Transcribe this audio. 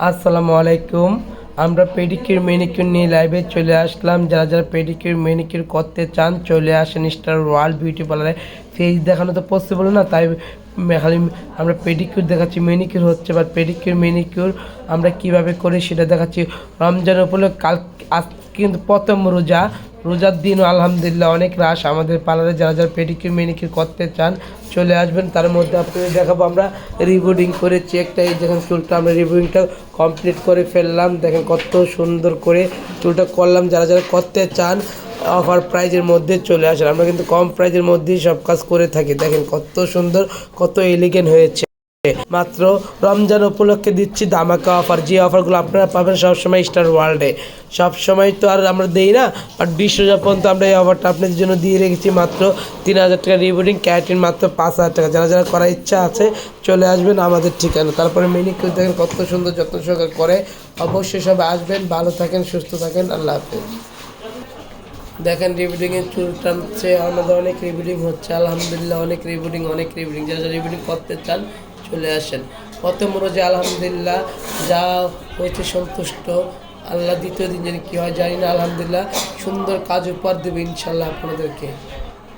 আসসালামু আলাইকুম। আমরা পেডিকিউর ম্যানিকিউর নিয়ে লাইভে চলে আসলাম। যারা যারা পেডিকিউর ম্যানিকিউর করতে চান চলে আসেন স্টার ওয়ার্ল্ড বিউটি পার্লারে। ফেস দেখানো তো পসিবল না, তাই খালি আমরা পেডিকিউর দেখাচ্ছি, ম্যানিকিউর হচ্ছে। বাট পেডিকিউর ম্যানিকিউর আমরা কিভাবে করি সেটা দেখাচ্ছি। রমজান উপলক্ষে আজ কিন্তু প্রথম রোজার দিন আলহামদুলিল্লাহ অনেক রাশ আমাদের পার্লারে। যারা যারা পেডিকিউর ম্যানিকিউর করতে চান চলে আসবেন। তার মধ্যে আপনাদের দেখাবো আমরা রিবোর্ডিং করেছি একটা। এই দেখেন চুলটা আমরা রিবোর্ডিংটা কমপ্লিট করে ফেললাম। দেখেন কত সুন্দর করে চুলটা করলাম। যারা যারা করতে চান অফার প্রাইজের মধ্যে চলে আসেন। আমরা কিন্তু কম প্রাইজের মধ্যেই সব কাজ করে থাকি। দেখেন কত সুন্দর, কত এলিগেন্ট হয়েছে। মাত্র রমজান উপলক্ষে দিচ্ছি ধামাকা অফার। যে অফারগুলো আপনারা পাবেন সবসময় স্টার ওয়ার্ল্ডে। সবসময় তো আর আমরা দিই না, বাট 20 রোজা পর্যন্ত আমরা এই অফারটা আপনাদের জন্য দিয়ে রেখেছি। মাত্র 3000 টাকা রিবোর্ডিং, ক্যারাটিন মাত্র 5000 টাকা। যারা যারা করার ইচ্ছা আছে চলে আসবেন আমাদের ঠিকানা। তারপরে ম্যানিকিউর দেখেন কত সুন্দর যত্ন সহকারে করে। অবশ্যই সবাই আসবেন। ভালো থাকেন, সুস্থ থাকেন। আল্লাহ হাফেজ। দেখেন রিবোর্ডিংয়ের চুল টানছে, আমাদের অনেক রিবোর্ডিং হচ্ছে আলহামদুলিল্লাহ। অনেক রিবোর্ডিং। যারা যারা রিবোর্ডিং করতে চান চলে আসেন। প্রথম রোজে আলহামদুলিল্লাহ যা হয়েছে সন্তুষ্ট। আল্লাহ দ্বিতীয় দিন জানি কী হয় জানি না। আলহামদুলিল্লাহ সুন্দর কাজ উপহার দেবে ইনশাল্লাহ আপনাদেরকে।